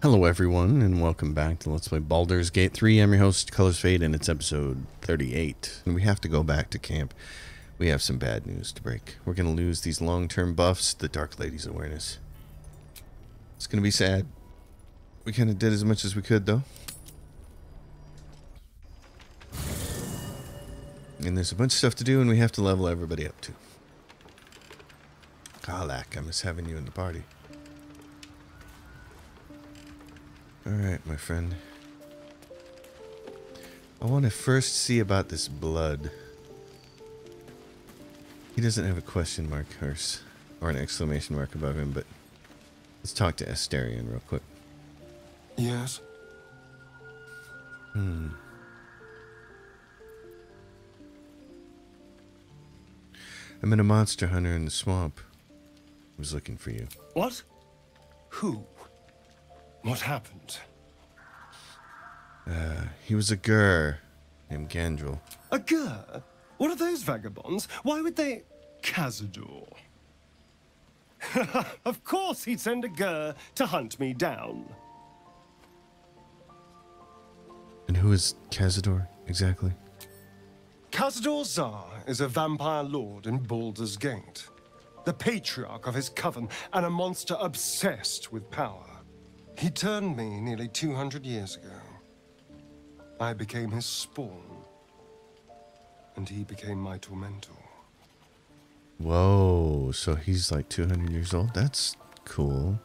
Hello everyone, and welcome back to Let's Play Baldur's Gate 3. I'm your host, Colors Fade, and it's episode 38. And we have to go back to camp. We have some bad news to break. We're going to lose these long-term buffs, the Dark Lady's awareness. It's going to be sad. We kind of did as much as we could, though. And there's a bunch of stuff to do, and we have to level everybody up, too. Karlach, I miss having you in the party. Alright, my friend. I want to first see about this blood. He doesn't have a question mark or an exclamation mark above him, but let's talk to Asterion real quick. Yes? I'm in a monster hunter in the swamp. I was looking for you. What? Who? What happened? He was a Gur named Gandrel. A Gur? What are those vagabonds? Why would they... Cazador. Of course he'd send a Gur to hunt me down. And who is Cazador, exactly? Cazador Zar is a vampire lord in Baldur's Gate. The patriarch of his coven and a monster obsessed with power. He turned me nearly 200 years ago. I became his spawn, and he became my tormentor. Whoa, so he's like 200 years old? That's cool.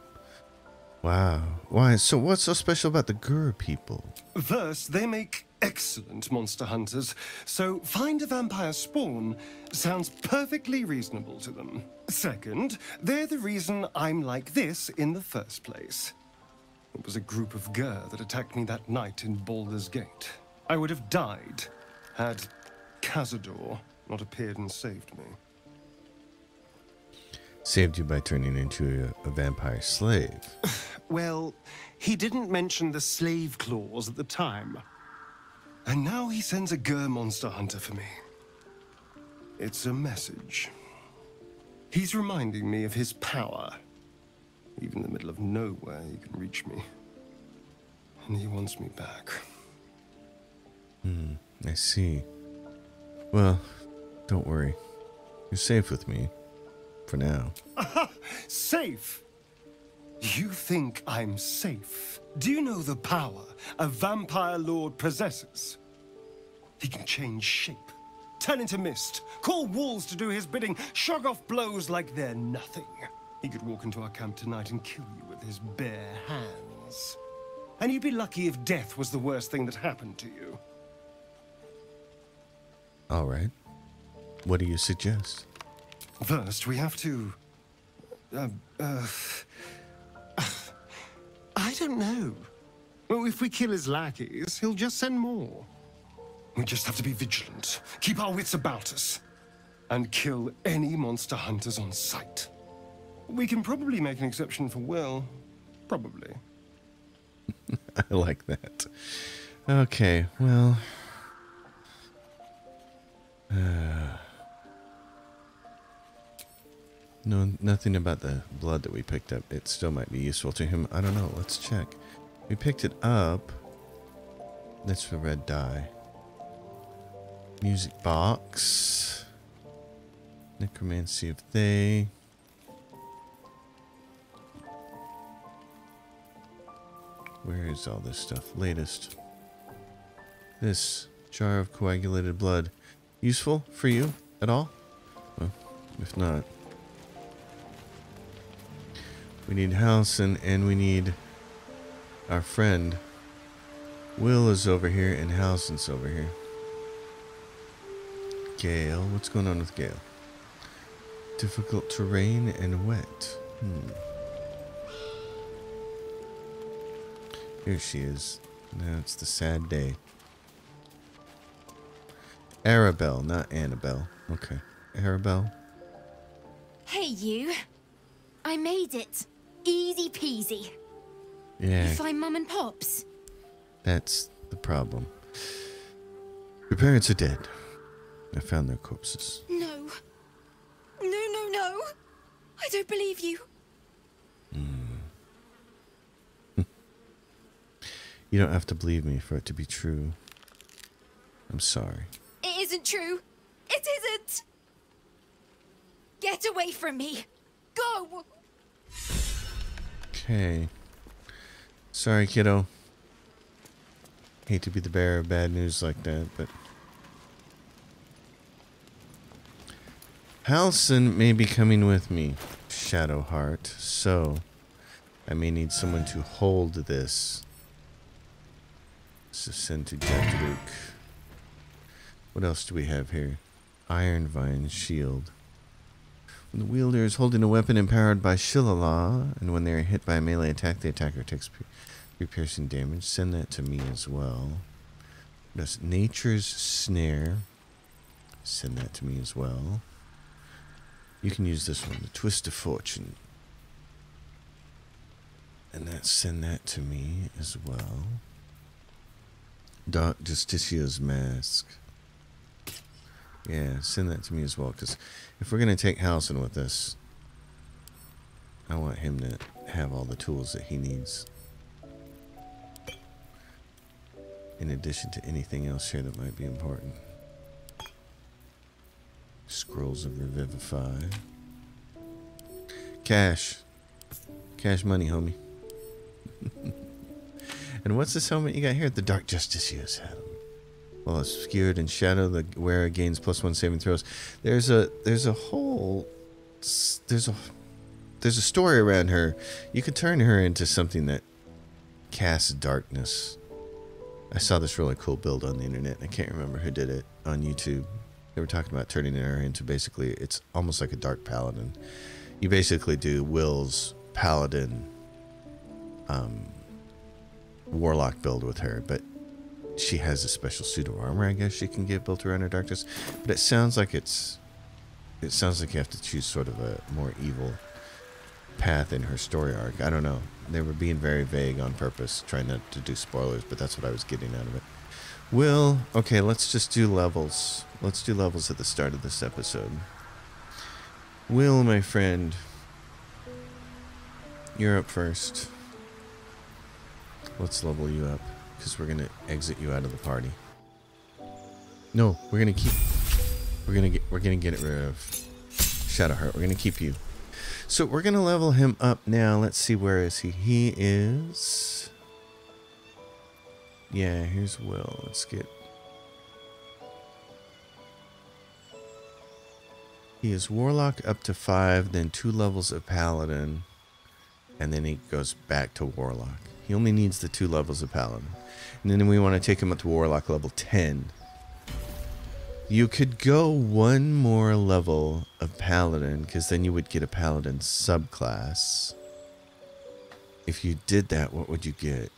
Wow. Why? So what's so special about the Gur people? First, they make excellent monster hunters, so find a vampire spawn sounds perfectly reasonable to them. Second, they're the reason I'm like this in the first place. It was a group of Gur that attacked me that night in Baldur's Gate. I would have died had Cazador not appeared and saved me. Saved you by turning into a vampire slave. Well, he didn't mention the slave clause at the time. And now he sends a Gur monster hunter for me. It's a message. He's reminding me of his power. Even in the middle of nowhere, he can reach me. And he wants me back. I see. Well, don't worry. You're safe with me. For now. Safe? You think I'm safe? Do you know the power a vampire lord possesses? He can change shape, turn into mist, call wolves to do his bidding, shrug off blows like they're nothing. He could walk into our camp tonight and kill you with his bare hands. And you'd be lucky if death was the worst thing that happened to you. All right. What do you suggest? First, we have to... I don't know. Well, if we kill his lackeys, he'll just send more. We just have to be vigilant, keep our wits about us, and kill any monster hunters on sight. We can probably make an exception for Will. Probably. I like that. Okay, well... No, nothing about the blood that we picked up. It still might be useful to him. I don't know. Let's check. We picked it up. That's the red dye. Music box. Necromancy of They. Where is all this stuff? Latest. This jar of coagulated blood. Useful for you at all? Well, if not. We need Halsin, and we need our friend. Will is over here, and Halsin's over here. Gale. What's going on with Gale? Difficult terrain and wet. Here she is. Now it's the sad day. Arabelle, not Annabelle. Okay. Arabelle. Hey, you. I made it. Easy peasy. Yeah. You find Mum and Pops? That's the problem. Your parents are dead. I found their corpses. No. No. I don't believe you. You don't have to believe me for it to be true. I'm sorry. It isn't true. It isn't. Get away from me. Go. Okay. Sorry, kiddo. Hate to be the bearer of bad news like that, but... Halson may be coming with me, Shadowheart, so I may need someone to hold this. So send to Jadruk. What else do we have here? Ironvine Shield. When the wielder is holding a weapon empowered by Shillelagh, and when they are hit by a melee attack, the attacker takes piercing damage. Send that to me as well. That's Nature's Snare. Send that to me as well. You can use this one, the Twist of Fortune. And send that to me as well. Dark Justicia's Mask. Yeah, send that to me as well, because if we're going to take Halson with us, I want him to have all the tools that he needs. In addition to anything else here that might be important. Scrolls of Revivify. Cash. Cash money, homie. And what's this helmet you got here? The Dark Justicia's helmet. While obscured in shadow, the wearer gains +1 saving throws. There's a story around her. You could turn her into something that casts darkness. I saw this really cool build on the internet. I can't remember who did it on YouTube. They were talking about turning her into basically, it's almost like a dark paladin. You basically do Will's paladin warlock build with her, but she has a special suit of armor, I guess she can get built around her darkness. But it sounds like you have to choose sort of a more evil path in her story arc. I don't know. They were being very vague on purpose, trying not to do spoilers, but that's what I was getting out of it. Will, okay, let's just do levels. Let's do levels at the start of this episode. Will, my friend, you're up first. Let's level you up, because we're going to exit you out of the party. No, we're going to get rid of Shadowheart. We're going to keep you. So we're going to level him up now. Let's see, where is he? He is... Yeah, here's Will. Let's get... He is Warlock up to 5, then 2 levels of Paladin, and then he goes back to Warlock. He only needs the 2 levels of Paladin. And then we want to take him up to Warlock level 10. You could go 1 more level of Paladin, because then you would get a Paladin subclass. If you did that, what would you get?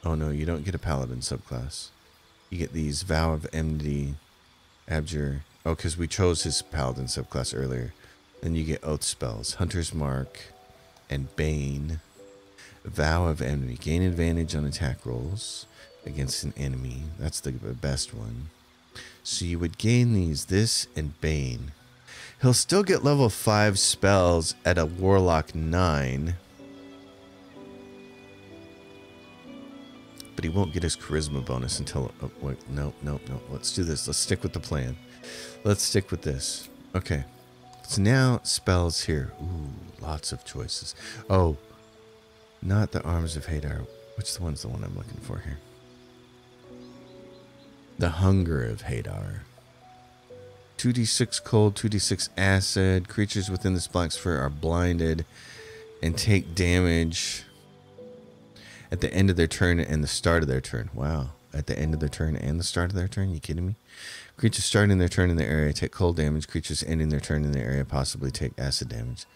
Oh no, you don't get a Paladin subclass. You get these Vow of Enmity, Abjure. Oh, because we chose his Paladin subclass earlier. Then you get Oath spells, Hunter's Mark, and Bane. Vow of Enmity. Gain advantage on attack rolls against an enemy. That's the best one. So you would gain this and Bane. He'll still get level 5 spells at a Warlock 9. But he won't get his charisma bonus until... Oh, wait, no. Let's do this. Let's stick with the plan. Let's stick with this. Okay. So now spells here. Ooh, lots of choices. Oh, not the Arms of Hadar. Which the one I'm looking for here? The Hunger of Hadar. 2d6 cold, 2d6 acid. Creatures within this black sphere are blinded and take damage at the end of their turn and the start of their turn. Wow. At the end of their turn and the start of their turn? You kidding me? Creatures starting their turn in the area take cold damage. Creatures ending their turn in the area possibly take acid damage.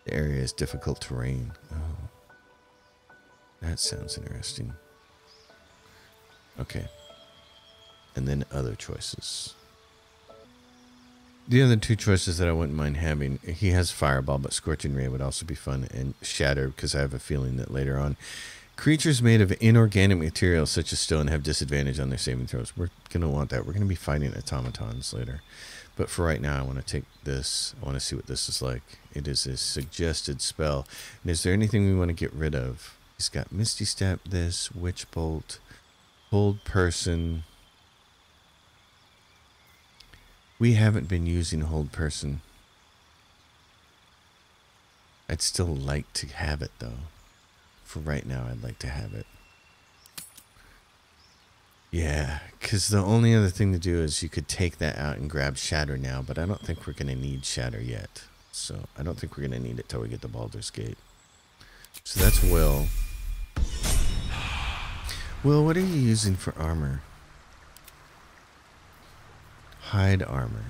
The area is difficult terrain. Oh. That sounds interesting. Okay. And then other choices. The other 2 choices that I wouldn't mind having, he has Fireball, but Scorching Ray would also be fun, and Shatter, because I have a feeling that later on, creatures made of inorganic materials such as stone have disadvantage on their saving throws. We're going to want that. We're going to be fighting automatons later. But for right now, I want to take this. I want to see what this is like. It is a suggested spell. And is there anything we want to get rid of? He's got Misty Step, this, Witch Bolt, Hold Person. We haven't been using Hold Person. I'd still like to have it, though. For right now, I'd like to have it. Yeah, because the only other thing to do is you could take that out and grab Shatter now, but I don't think we're going to need Shatter yet. So I don't think we're going to need it till we get to Baldur's Gate. So that's Will. Will, what are you using for armor? Hide armor.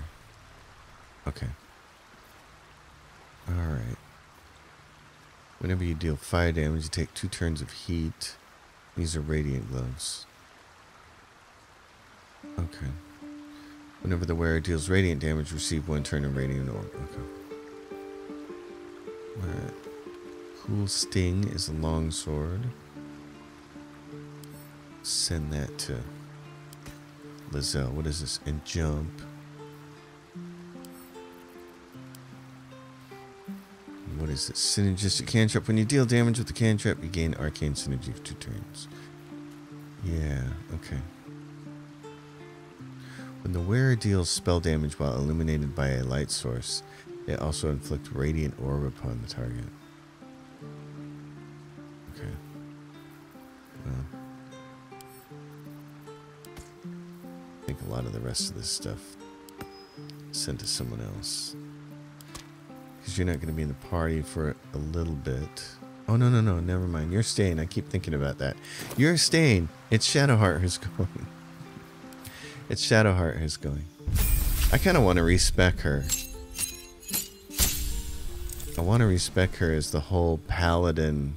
Okay. Alright. Whenever you deal fire damage, you take 2 turns of heat. These are radiant gloves. Okay. Whenever the wearer deals radiant damage, receive 1 turn of radiant orb. Okay. Alright. Cool Sting is a longsword. Send that to Lizelle. What is this? And jump. What is this? Synergistic cantrip. When you deal damage with the cantrip, you gain arcane synergy for 2 turns. Yeah, okay. When the wearer deals spell damage while illuminated by a light source, they also inflict radiant orb upon the target. Okay. Well, I think a lot of the rest of this stuff sent to someone else. Because you're not going to be in the party for a little bit. Oh, no, never mind. You're staying. I keep thinking about that. You're staying. It's Shadowheart who's going. It's Shadowheart who's going. I kind of want to respec her. I want to respec her as the whole paladin.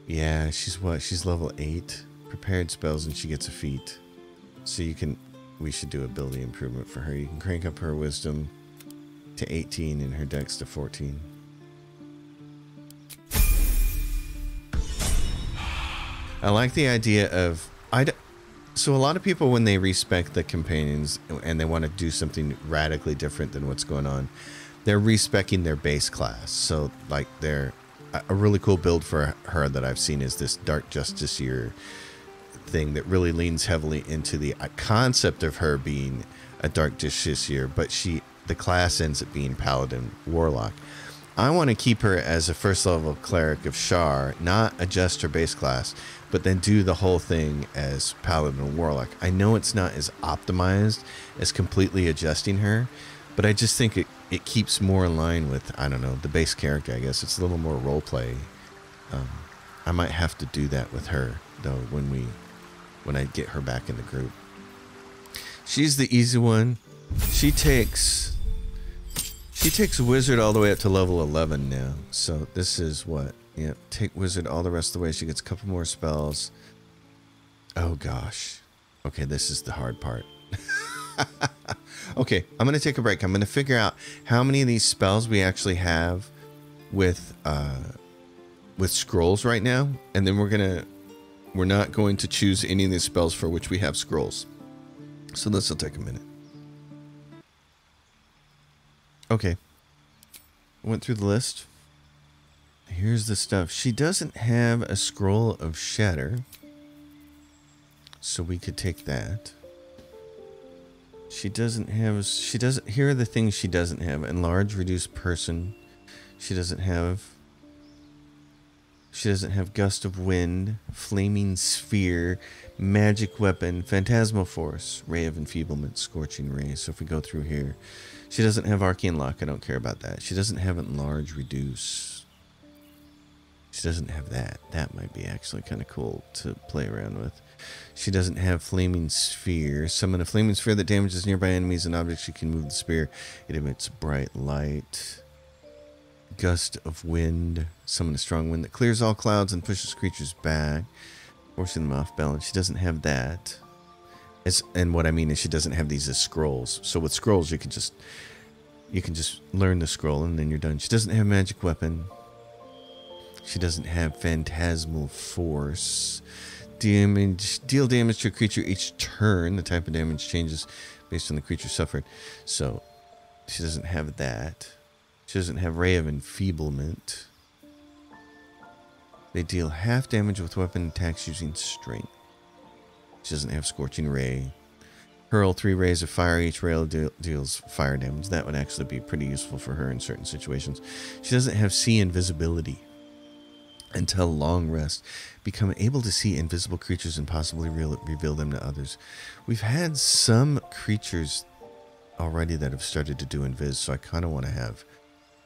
Yeah, she's what? She's level 8. Prepared spells and she gets a feat. So you can... We should do ability improvement for her. You can crank up her wisdom to 18 and her dex to 14. I like the idea of... So a lot of people, when they respec the companions and they want to do something radically different than what's going on, they're respecing their base class. So like a really cool build for her that I've seen is this Dark Justiciar thing that really leans heavily into the concept of her being a Dark Justiciar, but the class ends up being Paladin Warlock. I want to keep her as a first level cleric of Shar, not adjust her base class, but then do the whole thing as Paladin Warlock. I know it's not as optimized as completely adjusting her, but I just think it keeps more in line with, I don't know, the base character, I guess. It's a little more roleplay. I might have to do that with her, though, when I get her back in the group. She's the easy one. She takes Wizard all the way up to level 11 now. So this is what? Yeah, take Wizard all the rest of the way. She gets a couple more spells. Oh, gosh. Okay, this is the hard part. Okay, I'm going to take a break. I'm going to figure out how many of these spells we actually have with scrolls right now. And then we're not going to choose any of these spells for which we have scrolls. So this will take a minute. Okay. Went through the list. Here's the stuff. She doesn't have a scroll of shatter. So we could take that. Here are the things she doesn't have. Enlarge, reduce person. She doesn't have Gust of Wind, Flaming Sphere, Magic Weapon, Phantasmal Force, Ray of Enfeeblement, Scorching Ray. So if we go through here, she doesn't have Arcane Lock. I don't care about that. She doesn't have Enlarge, Reduce. She doesn't have that. That might be actually kind of cool to play around with. She doesn't have Flaming Sphere. Summon a Flaming Sphere that damages nearby enemies and objects. She can move the spear. It emits bright light. Gust of Wind. Summon a strong wind that clears all clouds and pushes creatures back, forcing them off balance. She doesn't have that. And what I mean is she doesn't have these as scrolls. So with scrolls, you can just learn the scroll and then you're done. She doesn't have Magic Weapon. She doesn't have Phantasmal Force. Deal damage to a creature each turn. The type of damage changes based on the creature suffered. So she doesn't have that. She doesn't have Ray of Enfeeblement. They deal half damage with weapon attacks using strength. She doesn't have Scorching Ray. Hurl 3 rays of fire. Each ray deals fire damage. That would actually be pretty useful for her in certain situations. She doesn't have See Invisibility. Until long rest, become able to see invisible creatures and possibly reveal them to others. We've had some creatures already that have started to do invis, so I kind of want to have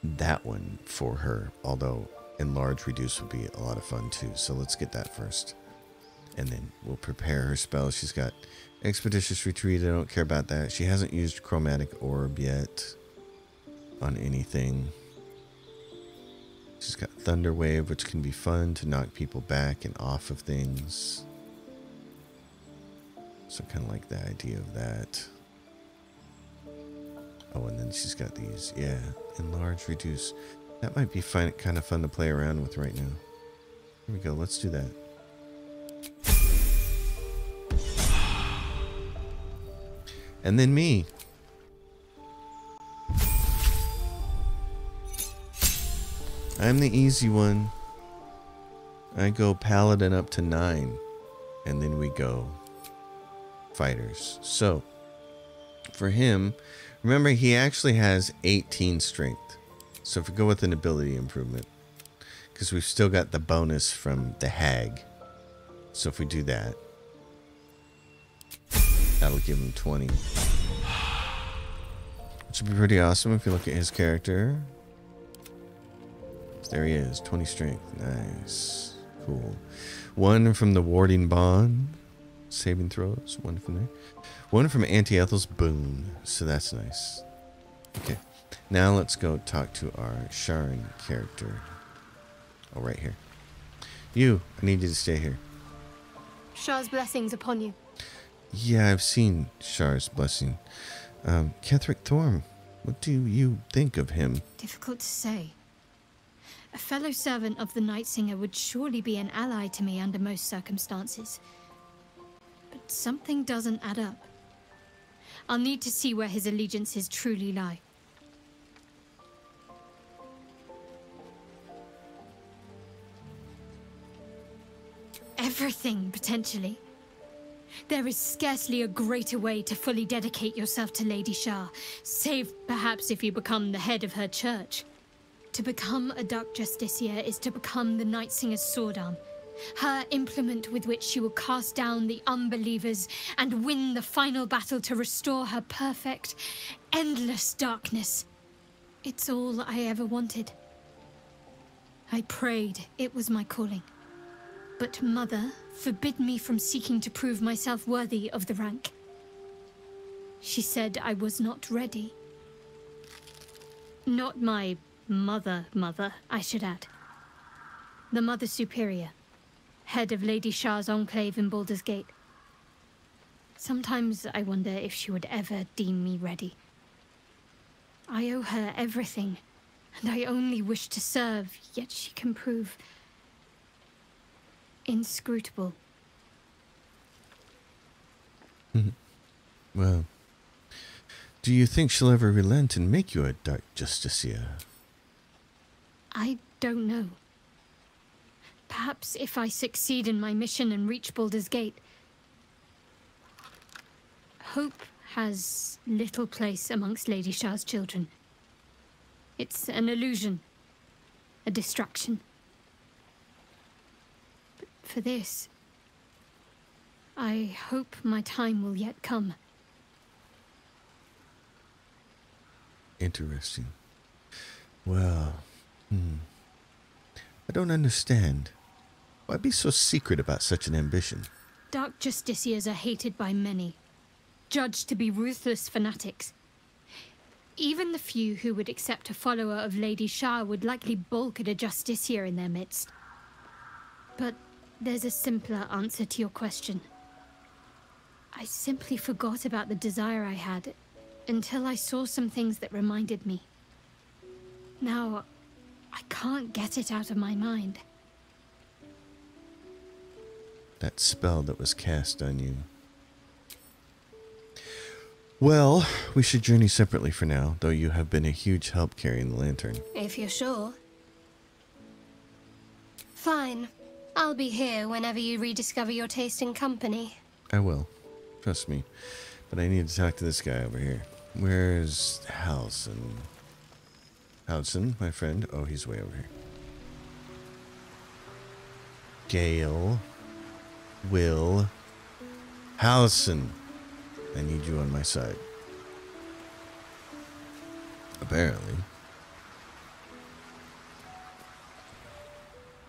that one for her. Although enlarge reduce would be a lot of fun too. So let's get that first, and then we'll prepare her spells. She's got Expeditious Retreat. I don't care about that. She hasn't used Chromatic Orb yet on anything. She's got Thunder Wave, which can be fun to knock people back and off of things. So kind of like the idea of that. Oh, and then she's got these. Yeah, Enlarge, Reduce. That might be fun, kind of fun to play around with right now. Here we go. Let's do that. And then me. I'm the easy one. I go Paladin up to 9. And then we go Fighters. So, for him, remember he actually has 18 strength. So if we go with an ability improvement, because we've still got the bonus from the Hag. So if we do that, that'll give him 20. Which would be pretty awesome if you look at his character. There he is, 20 strength. Nice. Cool. 1 from the Warding Bond. Saving throws. 1 from there. 1 from Anti-Ethel's Boon. So that's nice. Okay. Now let's go talk to our Sharon character. Oh, right here. You, I need you to stay here. Shah's blessings upon you. Yeah, I've seen Shar's blessing. Ketheric Thorm, what do you think of him? Difficult to say. A fellow servant of the Night Singer would surely be an ally to me under most circumstances. But something doesn't add up. I'll need to see where his allegiances truly lie. Everything, potentially. There is scarcely a greater way to fully dedicate yourself to Lady Shah, save perhaps if you become the head of her church. To become a Dark Justiciar is to become the Night Singer's sword arm, her implement with which she will cast down the unbelievers and win the final battle to restore her perfect, endless darkness. It's all I ever wanted. I prayed it was my calling. But Mother forbid me from seeking to prove myself worthy of the rank. She said I was not ready. Not my mother, I should add. The Mother Superior, head of Lady Shah's enclave in Baldur's Gate. Sometimes I wonder if she would ever deem me ready. I owe her everything, and I only wish to serve, yet she can prove inscrutable. Well, do you think she'll ever relent and make you a Dark Justiciar? I don't know. Perhaps if I succeed in my mission and reach Baldur's Gate. Hope has little place amongst Lady Shah's children. It's an illusion, a distraction. But for this, I hope my time will yet come. Interesting. Well, I don't understand. Why be so secret about such an ambition? Dark Justiciars are hated by many, judged to be ruthless fanatics. Even the few who would accept a follower of Lady Shah would likely balk at a Justiciar in their midst. But there's a simpler answer to your question. I simply forgot about the desire I had until I saw some things that reminded me. Now, I can't get it out of my mind. That spell that was cast on you. Well, we should journey separately for now, though you have been a huge help carrying the lantern. If you're sure. Fine. I'll be here whenever you rediscover your taste in company. I will. Trust me. But I need to talk to this guy over here. Where's Halson? Halson, my friend. Oh, he's way over here. Gale. Will. Halson. I need you on my side. Apparently.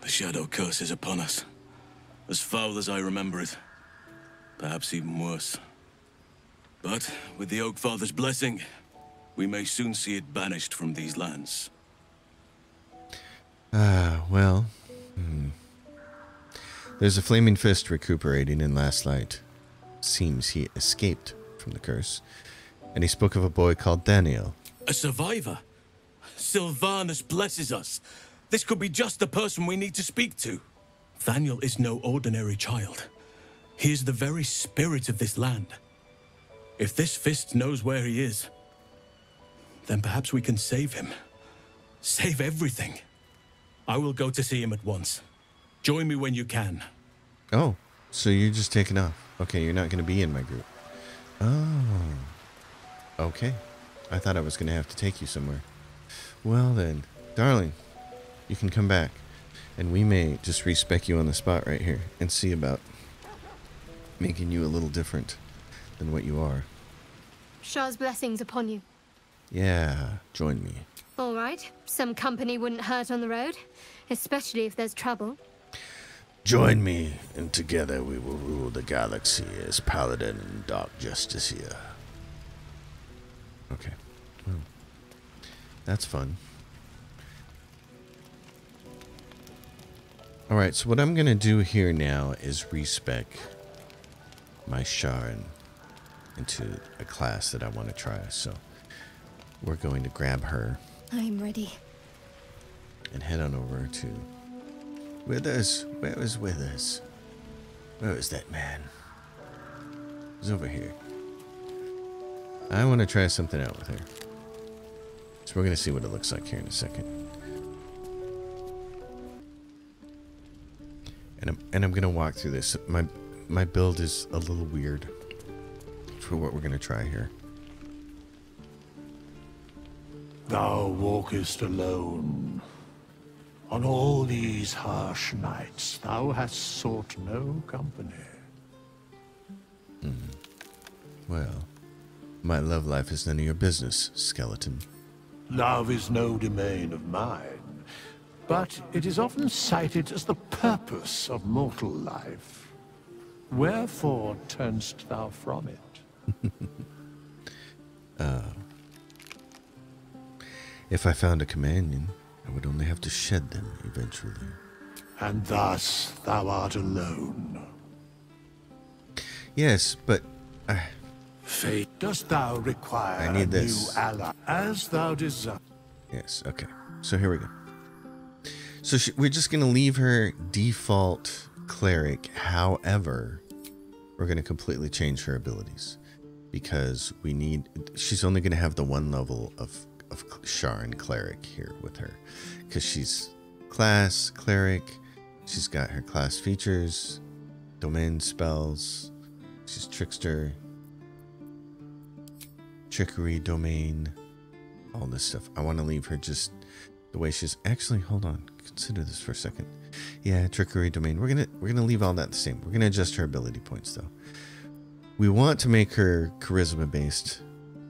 The shadow curse is upon us. As foul as I remember it. Perhaps even worse. But with the Oak Father's blessing, we may soon see it banished from these lands. Well. There's a flaming fist recuperating in Last Light. Seems he escaped from the curse. And he spoke of a boy called Daniel. A survivor? Sylvanus blesses us. This could be just the person we need to speak to. Daniel is no ordinary child. He is the very spirit of this land. If this fist knows where he is, then perhaps we can save him. Save everything. I will go to see him at once. Join me when you can. Oh, so you're just taking off. Okay, you're not going to be in my group. Oh. Okay. I thought I was going to have to take you somewhere. Well then, darling, you can come back. And we may just respec you on the spot right here and see about making you a little different than what you are. Shah's blessings upon you. Yeah, join me. All right. Some company wouldn't hurt on the road, especially if there's trouble. Join me, and together we will rule the galaxy as Paladin and Dark Justiciar. Okay. Well, that's fun. Alright, so what I'm going to do here now is respec my Sharon into a class that I want to try. So we're going to grab her. I'm ready. And head on over to Withers. Where is Withers? Where is that man? He's over here. I want to try something out with her. So we're going to see what it looks like here in a second. And I'm going to walk through this. My build is a little weird for what we're going to try here. Thou walkest alone. On all these harsh nights, thou hast sought no company. Well, my love life is none of your business, skeleton. Love is no domain of mine, but it is often cited as the purpose of mortal life. Wherefore turnst thou from it? If I found a companion, I would only have to shed them eventually. And thus thou art alone. Yes, but Fate, dost thou require I need a this. new ally, as thou desire? yes, okay. So here we go. So we're just going to leave her default cleric. However, we're going to completely change her abilities because she's only going to have the one level of Sharon cleric here with her because she's class cleric. She's got her class features, domain spells. She's trickster, trickery, domain, all this stuff. I want to leave her just the way she's. Actually, hold on. Consider this for a second. Yeah, trickery, domain. We're gonna leave all that the same. We're gonna adjust her ability points though. We want to make her charisma based,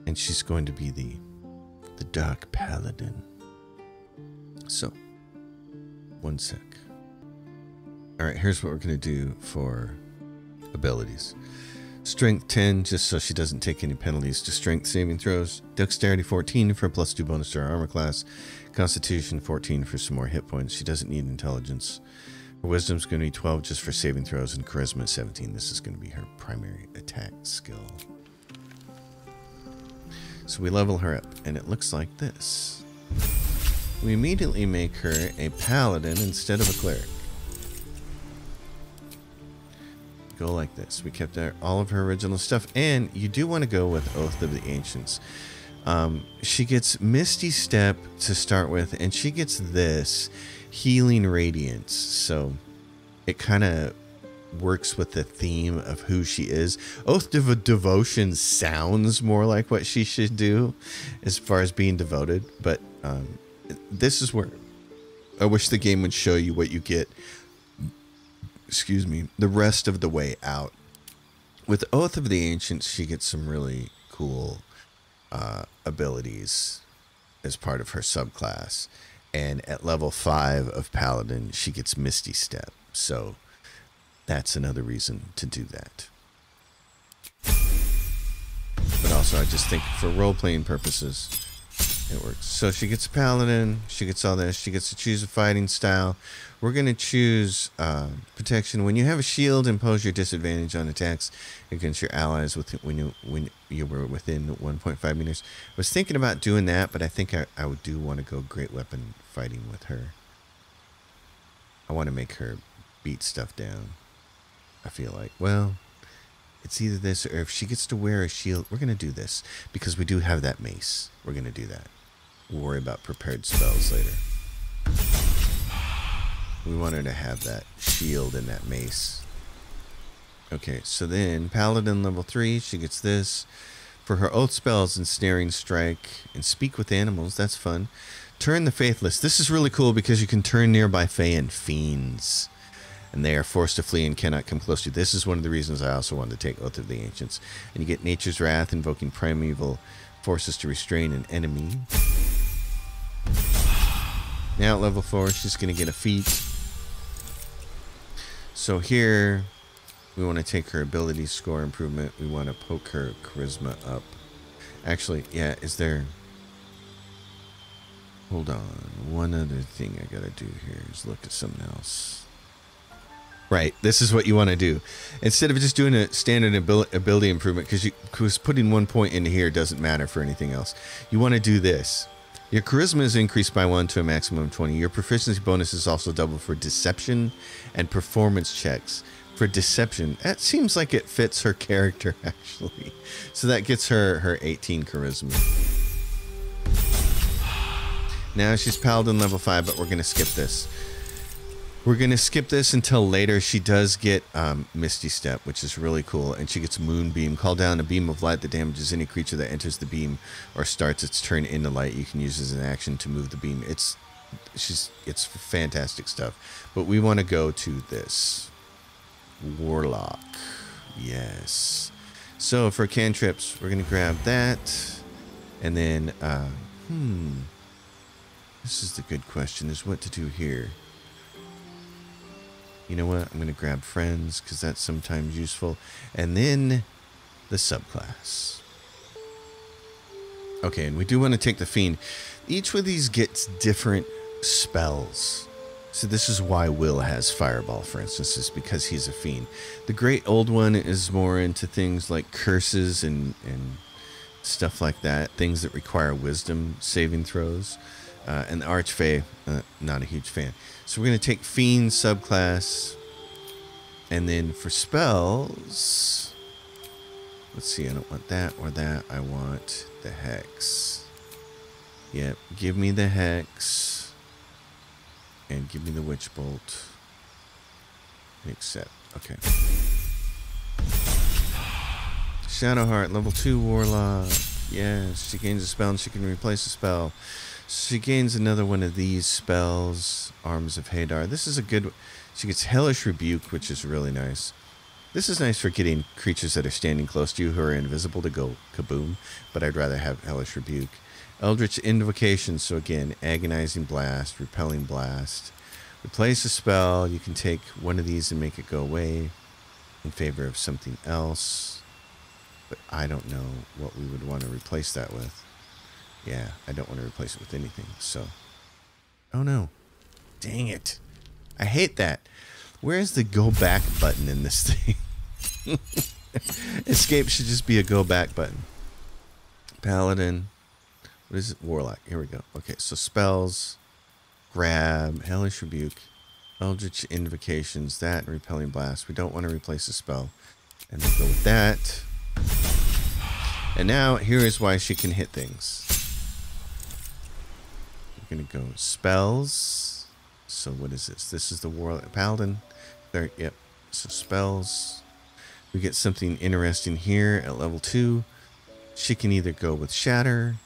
and she's going to be the Dark Paladin. So, one sec. All right, here's what we're gonna do for abilities. Strength 10, just so she doesn't take any penalties to strength saving throws. Dexterity 14 for a +2 bonus to her armor class. Constitution 14 for some more hit points. She doesn't need intelligence. Her wisdom's going to be 12 just for saving throws, and charisma 17. This is going to be her primary attack skill. So we level her up, and it looks like this. We immediately make her a paladin instead of a cleric. Go like this. We kept all of her original stuff, and you do want to go with Oath of the Ancients. She gets Misty Step to start with, and she gets this Healing Radiance. So it kind of works with the theme of who she is. Oath of Devotion sounds more like what she should do as far as being devoted, but this is where I wish the game would show you what you get, excuse me, the rest of the way out. With Oath of the Ancients, she gets some really cool abilities as part of her subclass, and at level 5 of Paladin she gets Misty Step, so that's another reason to do that. But also I just think for role-playing purposes it works. So she gets Paladin, she gets all this, she gets to choose a fighting style. We're going to choose protection. When you have a shield, impose your disadvantage on attacks against your allies when you were within 1.5 meters. I was thinking about doing that, but I think I would do want to go great weapon fighting with her. I want to make her beat stuff down. I feel like, well, it's either this or if she gets to wear a shield, we're going to do this because we do have that mace. We're going to do that. We'll worry about prepared spells later. We want her to have that shield and that mace. Okay, so then Paladin level 3, she gets this. For her oath spells, Ensnaring Strike and Speak with Animals, that's fun. Turn the Faithless. This is really cool because you can turn nearby Fae and Fiends, and they are forced to flee and cannot come close to you. This is one of the reasons I also wanted to take Oath of the Ancients. And you get Nature's Wrath, invoking primeval forces to restrain an enemy. Now at level 4, she's going to get a feat. So here, we want to take her ability score improvement. We want to poke her charisma up. Actually, yeah, is there... Hold on. One other thing I got to do here is look at something else. Right, this is what you want to do. Instead of just doing a standard ability improvement, because putting 1 point into here doesn't matter for anything else. You want to do this. Your charisma is increased by 1 to a maximum of 20. Your proficiency bonus is also doubled for deception and performance checks. For deception, that seems like it fits her character, actually. So that gets her 18 charisma. Now she's Paladin level 5, but we're going to skip this. We're going to skip this until later. She does get Misty Step, which is really cool. And she gets Moonbeam. Call down a beam of light that damages any creature that enters the beam or starts its turn into light. You can use as an action to move the beam. It's fantastic stuff. But we want to go to this. Warlock. Yes. So for cantrips, we're going to grab that. And then, this is the good question, is what to do here. You know what? I'm going to grab friends because that's sometimes useful. And then the subclass. Okay, and we do want to take the Fiend. Each of these gets different spells. So this is why Will has Fireball, for instance, is because he's a Fiend. The Great Old One is more into things like curses and stuff like that. Things that require wisdom saving throws. And the Archfey, not a huge fan. So we're going to take Fiend subclass. And then for spells, let's see, I don't want that or that. I want the Hex. Yep, give me the Hex. And give me the Witch Bolt. Accept. Okay. Shadowheart, level 2 Warlock. Yes, she gains a spell and she can replace a spell. She gains another one of these spells, Arms of Hadar. This is a good... She gets Hellish Rebuke, which is really nice. This is nice for getting creatures that are standing close to you who are invisible to go kaboom, but I'd rather have Hellish Rebuke. Eldritch Invocation, so again, Agonizing Blast, Repelling Blast. Replace a spell. You can take one of these and make it go away in favor of something else. But I don't know what we would want to replace that with. Yeah, I don't want to replace it with anything, so... Oh no. Dang it. I hate that. Where's the go back button in this thing? Escape should just be a go back button. Paladin. What is it? Warlock. Here we go. Okay, so spells. Grab. Hellish Rebuke. Eldritch Invocations. That and Repelling Blast. We don't want to replace a spell. And we'll go with that. And now, here is why she can hit things. We're going to go spells. So what is this? This is the Warlock Paladin. There, yep. So spells. We get something interesting here at level 2. She can either go with Shatter,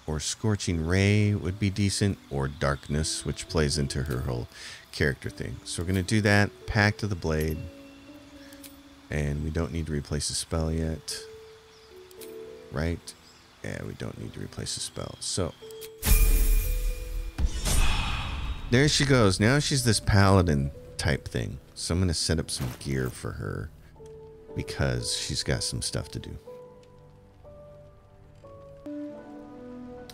or Scorching Ray would be decent, or Darkness, which plays into her whole character thing. So we're going to do that. Pact of the Blade. And we don't need to replace a spell yet. Right? Yeah, we don't need to replace a spell. So there she goes. Now she's this paladin type thing. So I'm going to set up some gear for her because she's got some stuff to do.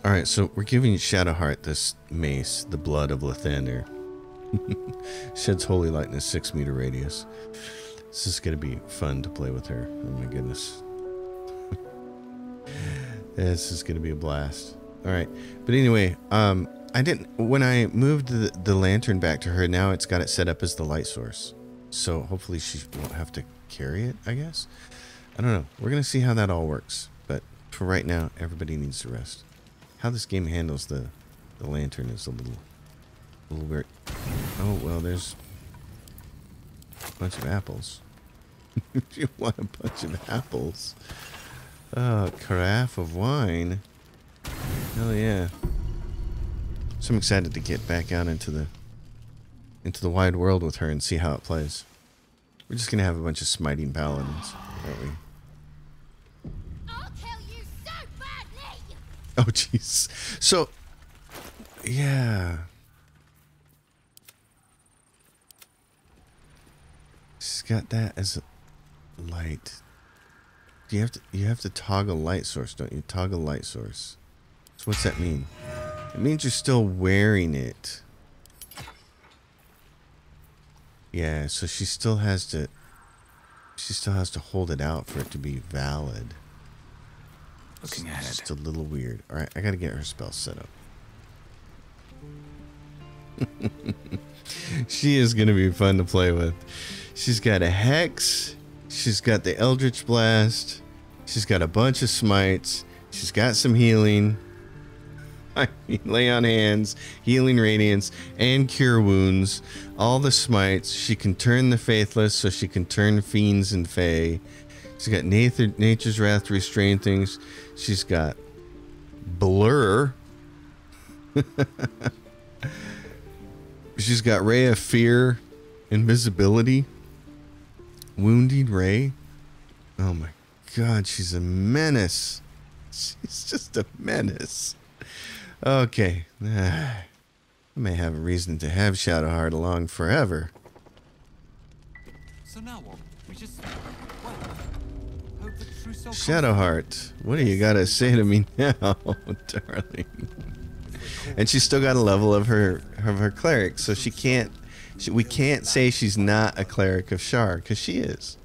Alright, so we're giving Shadowheart this mace, the Blood of Lathander. Sheds holy light in a 6-meter radius. This is going to be fun to play with her. Oh my goodness. This is going to be a blast. Alright, but anyway, when I moved the lantern back to her, now it's got it set up as the light source. So hopefully she won't have to carry it, I guess. I don't know. We're going to see how that all works. But for right now, everybody needs to rest. How this game handles the lantern is a little weird. Oh, well, there's a bunch of apples. If you want a bunch of apples. Oh, carafe of wine. Hell yeah. So I'm excited to get back out into the wide world with her and see how it plays. We're just going to have a bunch of smiting paladins, aren't we? I'll kill you so badly! Oh, jeez. So, yeah. She's got that as a light. You have to toggle light source, don't you? Toggle light source. So what's that mean? It means you're still wearing it. Yeah, so she still has to hold it out for it to be valid. Looking ahead. It's just a little weird. All right, I got to get her spell set up. She is going to be fun to play with. She's got a Hex. She's got the Eldritch Blast. She's got a bunch of smites. She's got some healing. I mean, lay on hands, healing radiance, and cure wounds. All the smites. She can turn the faithless, so she can turn fiends and fae. She's got nature's wrath to restrain things. She's got blur. She's got ray of fear, invisibility, wounding ray. Oh my god, she's a menace. She's just a menace. Okay, I may have a reason to have Shadowheart along forever. So now what? We just well, hope that true soul Shadowheart, what do you got to say to me now, darling? And she's still got a level of her cleric, so we can't say she's not a cleric of Shar, because she is.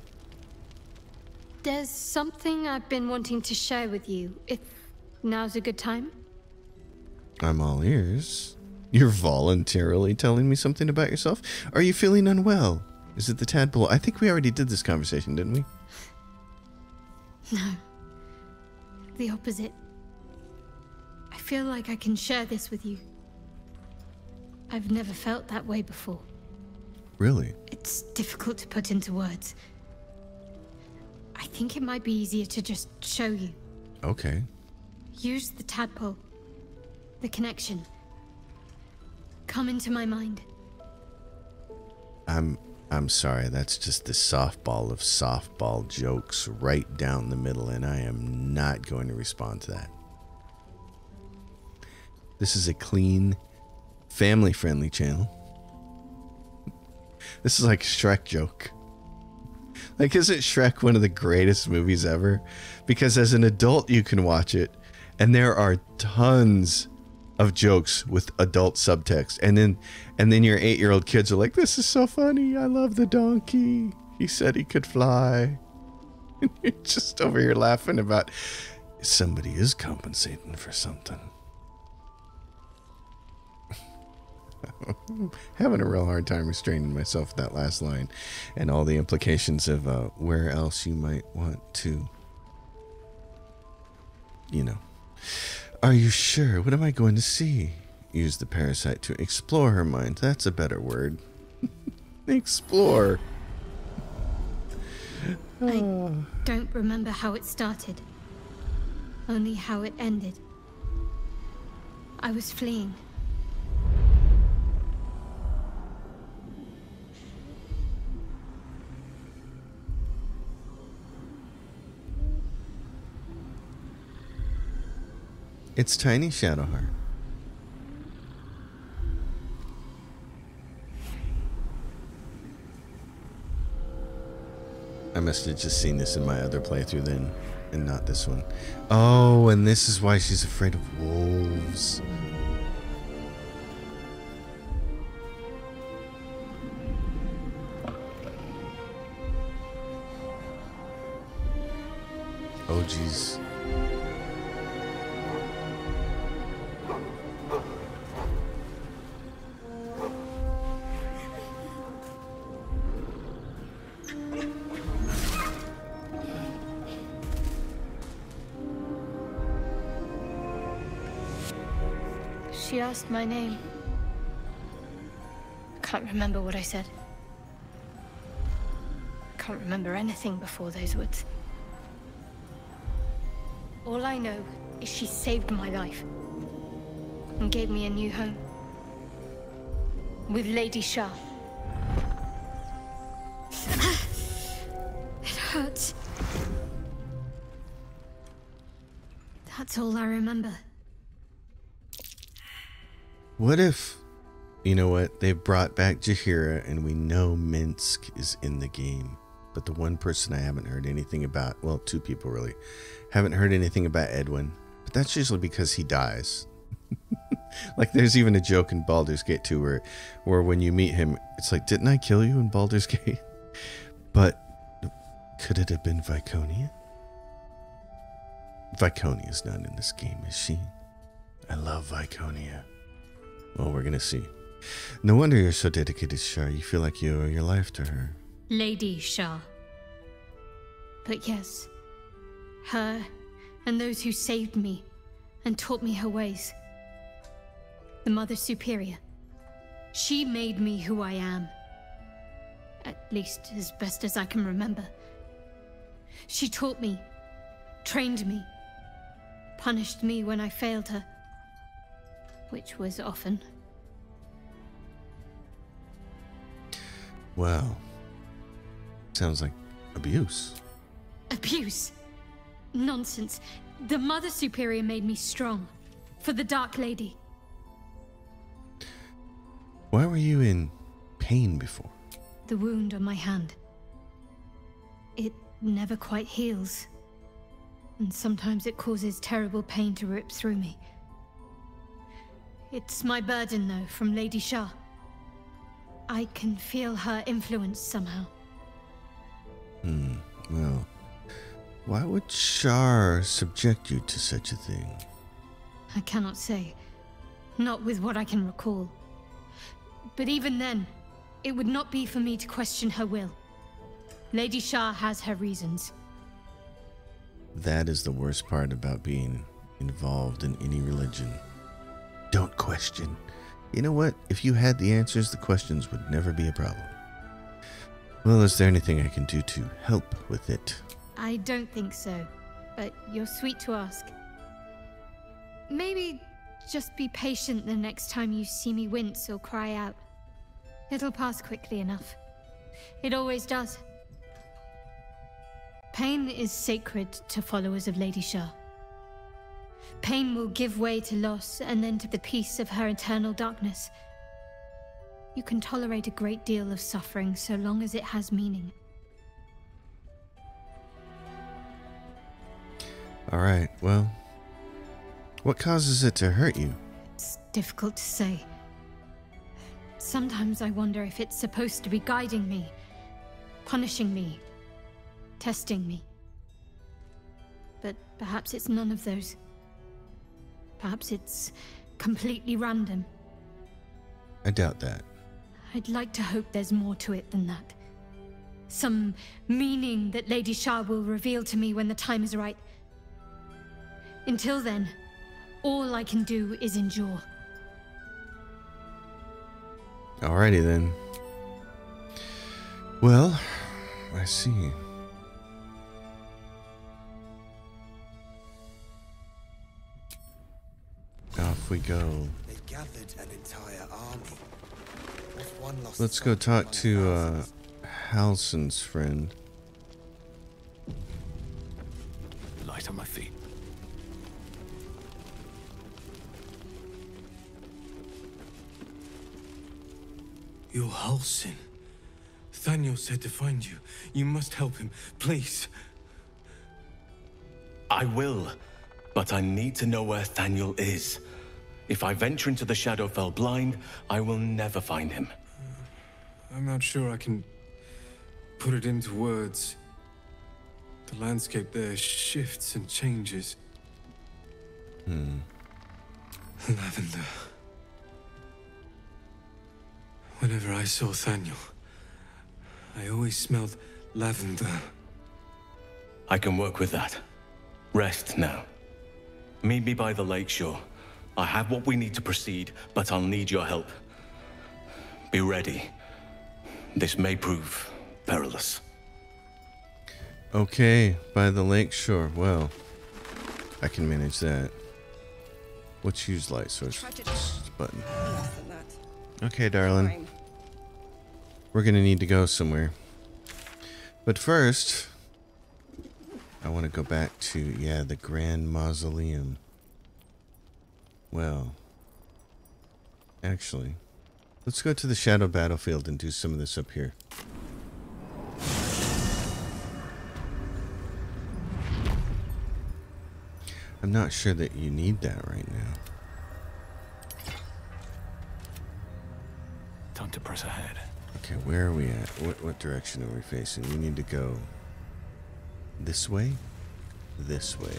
There's something I've been wanting to share with you, if now's a good time. I'm all ears. You're voluntarily telling me something about yourself? Are you feeling unwell? Is it the tadpole? I think we already did this conversation, didn't we? No. The opposite. I feel like I can share this with you. I've never felt that way before. Really? It's difficult to put into words. I think it might be easier to just show you. Okay. Use the tadpole. The connection. Come into my mind. I'm sorry, that's just the softball of softball jokes right down the middle, and I am not going to respond to that. This is a clean, family-friendly channel. This is like a Shrek joke. Like, isn't Shrek one of the greatest movies ever? Because as an adult, you can watch it, and there are tons of jokes with adult subtext, and then your 8-year-old kids are like, "This is so funny. I love the donkey. He said he could fly." And you're just over here laughing about somebody is compensating for something. Having a real hard time restraining myself with that last line and all the implications of where else you might want to, you know. Are you sure? What am I going to see? Use the parasite to explore her mind. That's a better word. Explore. I don't remember how it started, only how it ended. I was fleeing. It's tiny Shadowheart. I must have just seen this in my other playthrough then, and not this one. Oh, and this is why she's afraid of wolves. Oh, jeez. She asked my name. I can't remember what I said. I can't remember anything before those words. All I know is she saved my life and gave me a new home with Lady Shah. It hurts. That's all I remember. What if, you know what, they brought back Jaheira and we know Minsk is in the game, but the one person I haven't heard anything about, well, two people really, haven't heard anything about Edwin, but that's usually because he dies. Like there's even a joke in Baldur's Gate 2 where when you meet him, it's like, didn't I kill you in Baldur's Gate? But could it have been Viconia? Viconia's not in this game, is she? I love Viconia. Well, we're gonna see. No wonder you're so dedicated, Shah. You feel like you owe your life to her. Lady Shah. But yes, her and those who saved me and taught me her ways. The Mother Superior. She made me who I am. At least as best as I can remember. She taught me, trained me, punished me when I failed her. Which was often. Well, sounds like abuse. Abuse? Nonsense. The Mother Superior made me strong. For the Dark Lady. Why were you in pain before? The wound on my hand. It never quite heals. And sometimes it causes terrible pain to rip through me. It's my burden, though, from Lady Shah. I can feel her influence somehow. Well, why would Shar subject you to such a thing? I cannot say. Not with what I can recall. But even then, it would not be for me to question her will. Lady Shah has her reasons. That is the worst part about being involved in any religion. Don't question. You know what? If you had the answers, the questions would never be a problem. Well, is there anything I can do to help with it? I don't think so, but you're sweet to ask. Maybe just be patient the next time you see me wince or cry out. It'll pass quickly enough. It always does. Pain is sacred to followers of Lady Shah. Pain will give way to loss and then to the peace of her eternal darkness. You can tolerate a great deal of suffering so long as it has meaning. Alright, well, what causes it to hurt you? It's difficult to say. Sometimes I wonder if it's supposed to be guiding me, punishing me, testing me. But perhaps it's none of those. Perhaps it's completely random. I doubt that. I'd like to hope there's more to it than that. Some meaning that Lady Shah will reveal to me when the time is right. Until then, all I can do is endure. Alrighty then. Well, I see. Off we go. They gathered an entire army. With one lost Let's go son, talk one to thousands. Halsin's friend. Light on my feet. You're Halsin. Thaniel said to find you. You must help him, please. I will, but I need to know where Thaniel is. If I venture into the Shadowfell blind, I will never find him. I'm not sure I can put it into words. The landscape there shifts and changes. Lavender. Whenever I saw Thaniel, I always smelled lavender. I can work with that. Rest now. Meet me by the lakeshore. I have what we need to proceed, but I'll need your help. Be ready. This may prove perilous. Okay, by the lakeshore. Well, I can manage that. Let's use light source button. Okay, darling. We're gonna need to go somewhere. But first, I want to go back to, yeah, the Grand Mausoleum. Well, actually, let's go to the Shadow Battlefield and do some of this up here. I'm not sure that you need that right now. Time to press ahead. Okay, where are we at? What direction are we facing? We need to go this way? This way.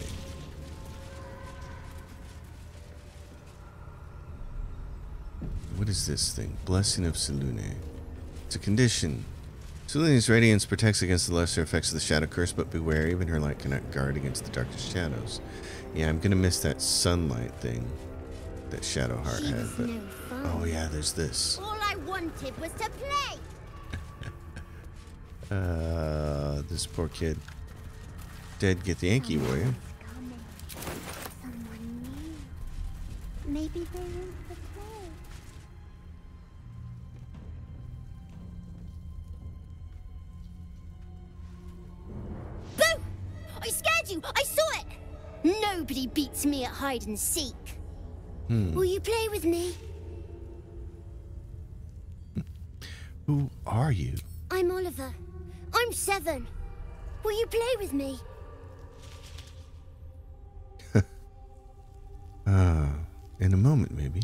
What is this thing? Blessing of Selune. It's a condition. Selune's radiance protects against the lesser effects of the shadow curse, but beware, even her light cannot guard against the darkest shadows. Yeah, I'm gonna miss that sunlight thing that Shadowheart had, but oh yeah, there's this. All I wanted was to play. This poor kid. Dead get the Yankee warrior. Someone new. Maybe they want to play. Boo! I scared you! I saw it! Nobody beats me at hide and seek. Will you play with me? Who are you? I'm Oliver. I'm 7. Will you play with me? In a moment, maybe.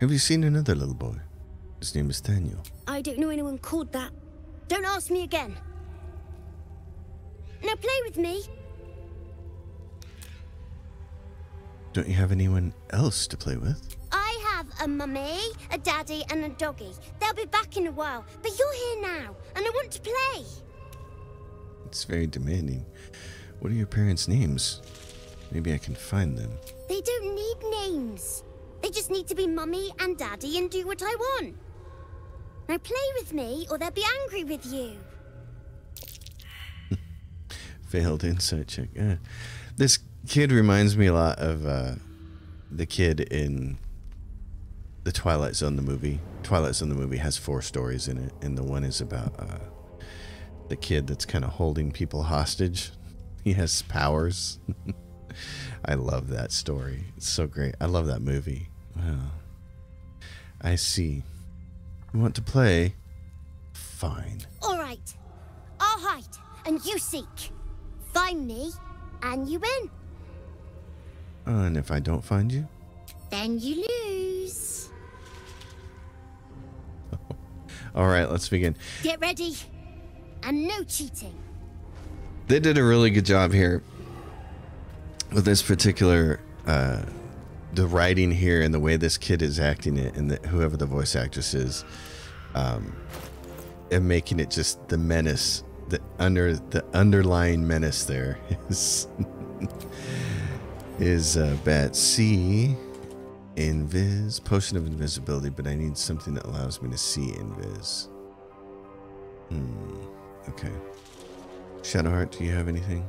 Have you seen another little boy? His name is Thaniel. I don't know anyone called that. Don't ask me again. Now play with me. Don't you have anyone else to play with? I have a mummy, a daddy, and a doggy. They'll be back in a while, but you're here now, and I want to play. It's very demanding. What are your parents' names? Maybe I can find them. They don't need names. They just need to be mummy and daddy and do what I want. Now play with me, or they'll be angry with you. Failed insight check. This kid reminds me a lot of the kid in the Twilight Zone, the movie. Twilight Zone, the movie has 4 stories in it, and the one is about the kid that's kind of holding people hostage. He has powers. I love that story. It's so great. I love that movie. Wow. I see. You want to play? Fine. All right. I'll hide, and you seek. Find me, and you win. And if I don't find you? Then you lose. All right, let's begin. Get ready, and no cheating. They did a really good job here with this particular, the writing here and the way this kid is acting it, and whoever the voice actress is, and making it just the menace, the underlying menace there is bad. See, potion of invisibility, but I need something that allows me to see invis. Okay. Shadowheart, do you have anything?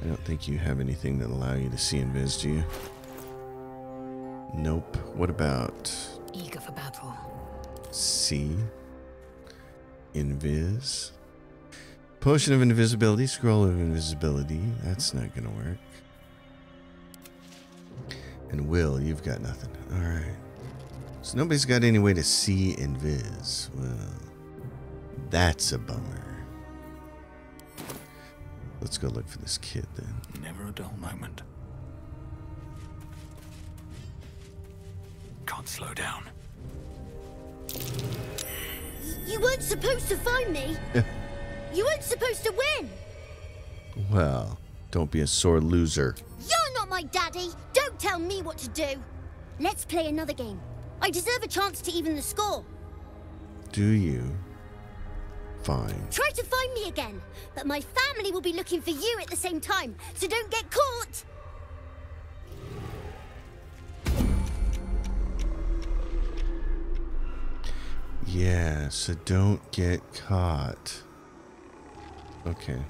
I don't think you have anything that allow you to see invis, do you? Nope. What about Eager for battle. see invis? Potion of invisibility, scroll of invisibility. That's not gonna work. And will, you've got nothing. Alright. So nobody's got any way to see invis. Well, that's a bummer. Let's go look for this kid then. Never a dull moment. Can't slow down. You weren't supposed to find me. You weren't supposed to win. Well, don't be a sore loser. You're not my daddy. Don't tell me what to do. Let's play another game. I deserve a chance to even the score. Do you? Fine. Try to find me again, but my family will be looking for you at the same time, so don't get caught. Yeah, so don't get caught. Okay.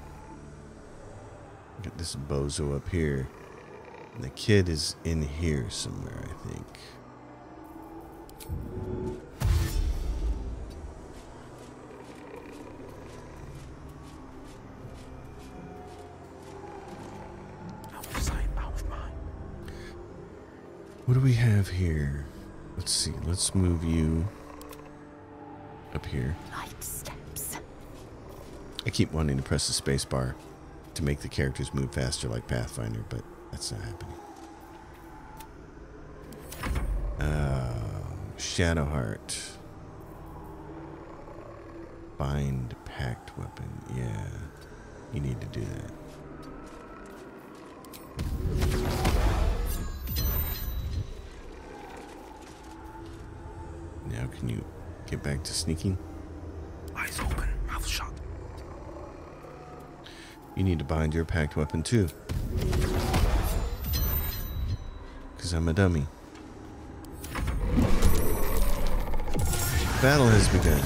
Get this bozo up here. And the kid is in here somewhere, I think. What do we have here? Let's see. Let's move you up here. Light steps. I keep wanting to press the space bar to make the characters move faster like Pathfinder, but that's not happening. Shadowheart. Bind pact weapon. Yeah. You need to do that. Now can you get back to sneaking? Eyes open, mouth shut. You need to bind your pact weapon too. Because I'm a dummy. Battle has begun.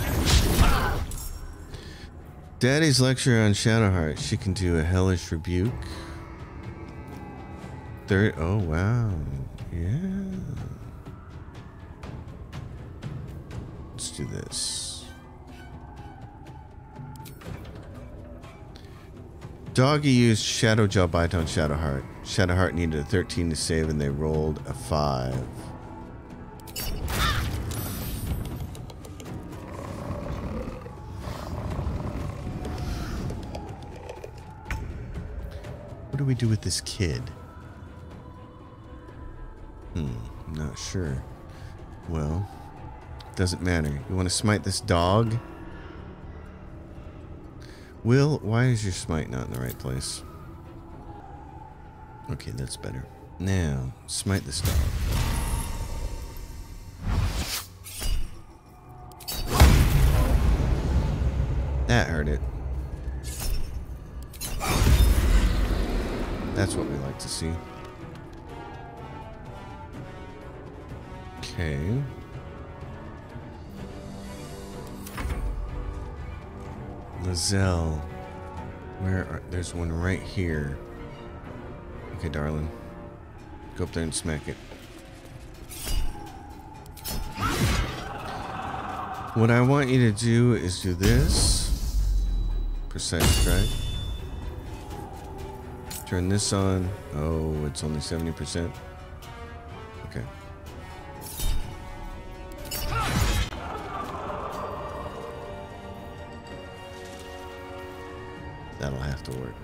Daddy's lecture on Shadowheart. She can do a hellish rebuke. Oh wow. Yeah. Let's do this. Doggy used Shadow Jaw Bite on Shadowheart. Shadowheart needed a 13 to save and they rolled a 5. What do we do with this kid? Not sure. Well, doesn't matter. You want to smite this dog? Will, why is your smite not in the right place? Okay, that's better. Now, smite this dog. That hurt it. That's what we like to see. Okay. Lizelle. There's one right here. Okay, darling. Go up there and smack it. What I want you to do is do this. Precise strike. Turn this on. Oh, it's only 70%. Okay. That'll have to work.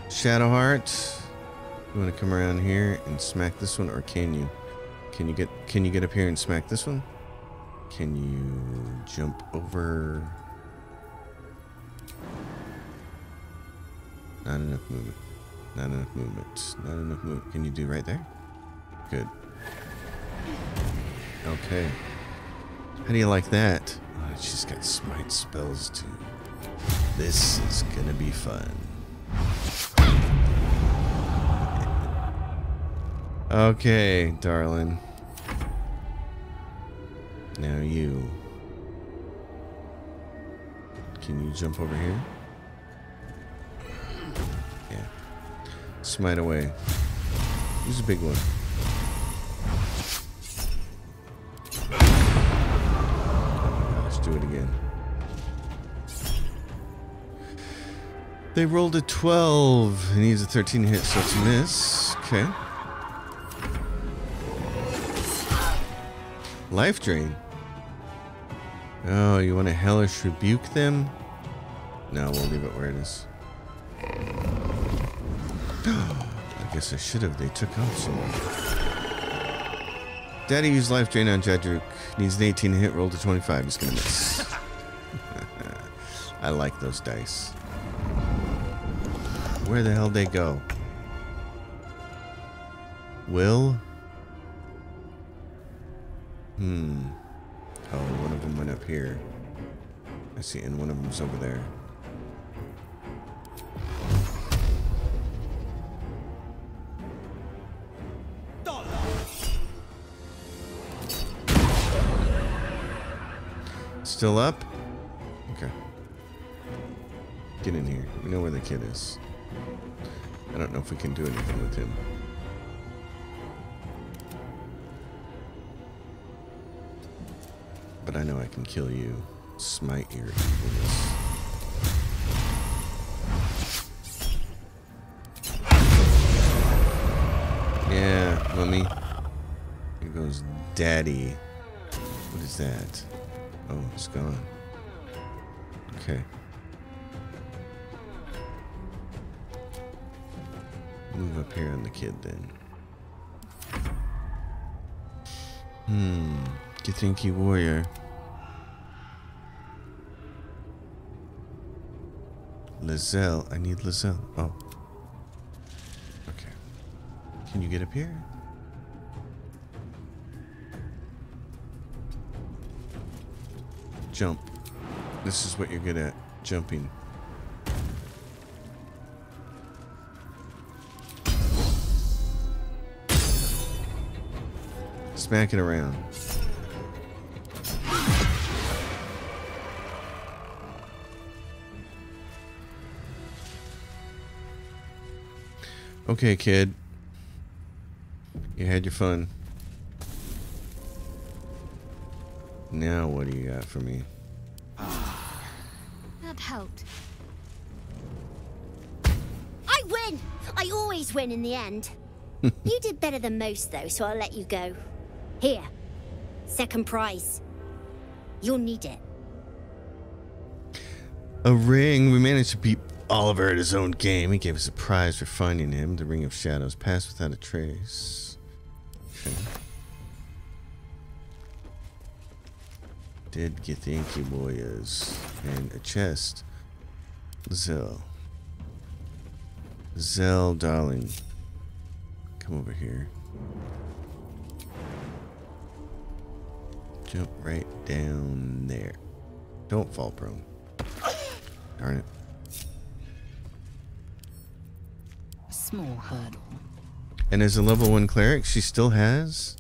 Shadowheart, you want to come around here and smack this one, or can you? Can you get up here and smack this one? Can you jump over? Not enough movement. Not enough movement. Not enough movement. Can you do right there? Good. Okay. How do you like that? Oh, she's got smite spells too. This is gonna be fun. Okay, darling. Now you. Can you jump over here? Yeah. Smite away. Use a big one. Let's do it again. They rolled a 12. He needs a 13 hit, so it's a miss. Okay. Life drain. Oh, you want to hellish rebuke them? No, we'll leave it where it is. I guess I should have. They took off someone. Daddy used life drain on Jedruk. Needs an 18 hit, rolled a 25. He's gonna miss. I like those dice. Where the hell they go? Will? Oh, one of them went up here. I see, and one of them's over there. Still up? Okay. Get in here. We know where the kid is. I don't know if we can do anything with him. But I know I can kill you. Smite your evilness. Yeah, mummy. Here goes daddy. What is that? Oh, it's gone. Okay. Move up here on the kid then. Githyanki warrior. Lizelle. I need Lizelle. Oh. Okay. Can you get up here? Jump. This is what you're good at. Jumping. Smack it around. Okay, kid. You had your fun. Now what do you got for me? That helped. I win! I always win in the end. You did better than most, though, so I'll let you go. Here. Second prize. You'll need it. A ring. We managed to beat Oliver at his own game. He gave us a prize for finding him. The Ring of Shadows passed without a trace. Okay. Dead Githyanki warriors. And a chest. Zell. Zell, darling. Come over here. Jump right down there. Don't fall prone. Darn it. Small hurdle. And as a level 1 cleric, she still has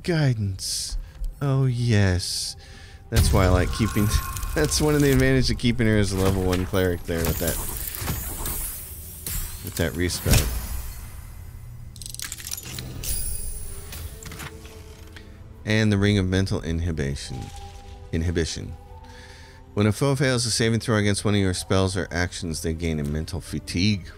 guidance. Oh, yes. That's why I like keeping... That's one of the advantages of keeping her as a level 1 cleric there with that... With that respec. And the Ring of Mental Inhibition. When a foe fails a saving throw against one of your spells or actions, they gain a mental fatigue.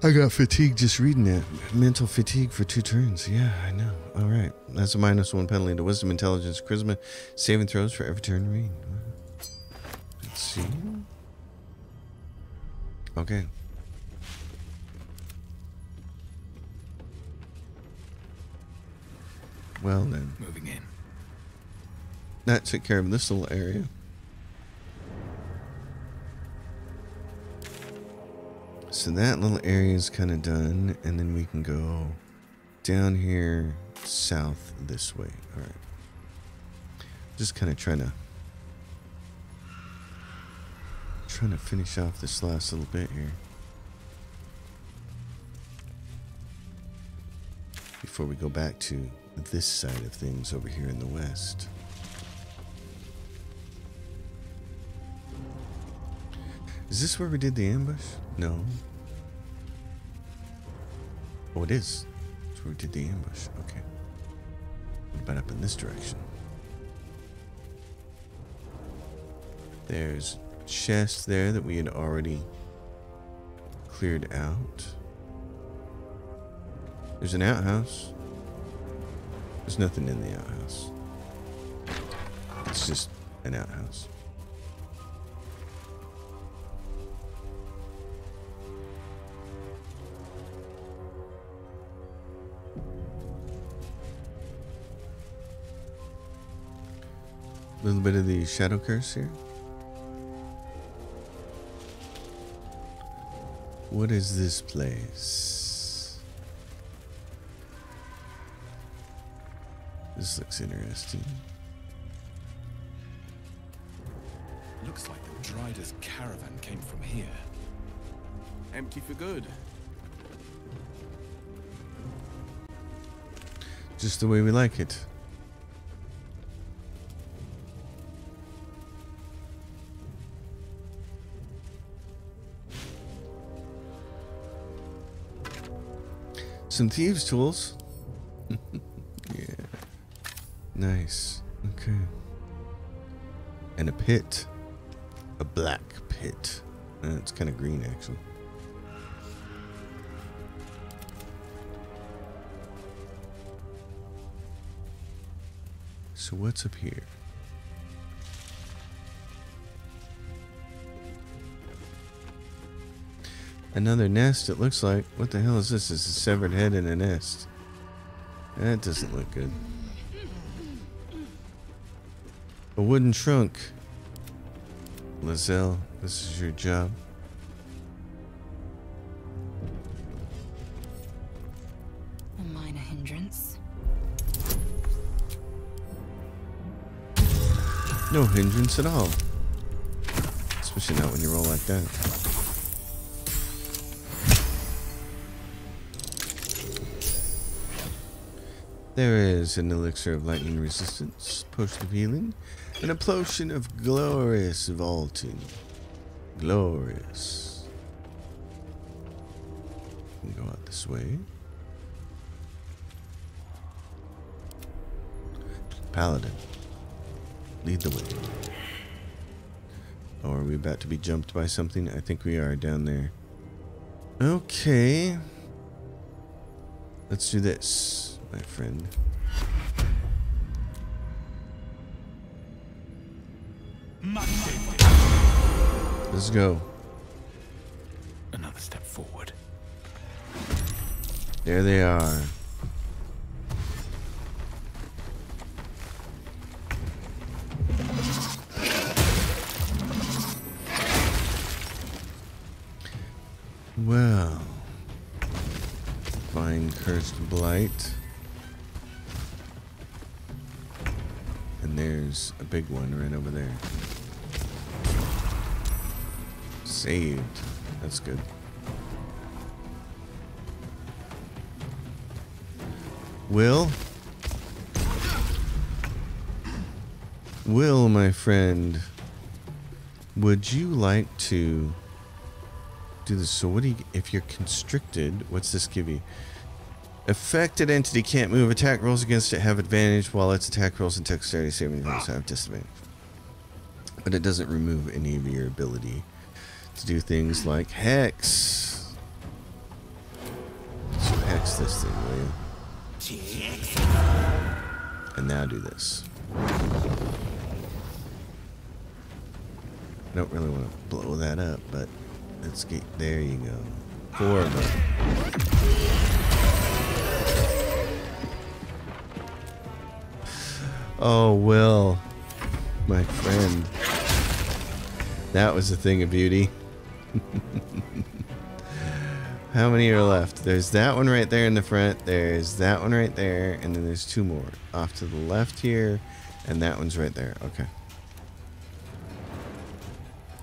I got fatigue just reading it. Mental fatigue for 2 turns. Yeah, I know. All right. That's a -1 penalty to Wisdom, Intelligence, Charisma. Saving throws for every turn read. Let's see. Okay. Well then. Moving in. That took care of this little area. So that little area is kind of done, and then we can go down here south this way. All right. Just kind of trying to finish off this last little bit here before we go back to this side of things over here in the west. Is this where we did the ambush? No. Oh, it is. That's where we did the ambush. Okay. What about up in this direction? There's a chest there that we had already cleared out. There's an outhouse. There's nothing in the outhouse. It's just an outhouse. A little bit of the shadow curse here. What is this place? This looks interesting. Looks like the Drider's caravan came from here. Empty for good. Just the way we like it. Some thieves' tools. Yeah. Nice. Okay. And a pit. A black pit. It's kind of green, actually. So what's up here? Another nest, it looks like. What the hell is this? It's a severed head in a nest. That doesn't look good. A wooden trunk. Lizelle, this is your job. A minor hindrance. No hindrance at all. Especially not when you roll like that. There is an elixir of lightning resistance, potion of healing, and a potion of glorious vaulting. Glorious. We can go out this way. Paladin, lead the way. Oh, are we about to be jumped by something? I think we are down there. Okay. Let's do this, my friend. Let's go. Another step forward. There they are. Well, find cursed blight. And there's a big one right over there. Saved. That's good. Will, my friend, would you like to do this? So what do you, if you're constricted, what's this give you? Affected entity can't move. Attack rolls against it have advantage, while its attack rolls and dexterity saving throws have disadvantage. But it doesn't remove any of your ability to do things like hex. So hex this thing, will you? And now do this. I don't really want to blow that up, but let's get, there you go. 4 of them. Oh, Will, my friend. That was a thing of beauty. How many are left? There's that one right there in the front. There's that one right there. And then there's 2 more. Off to the left here. And that one's right there. Okay.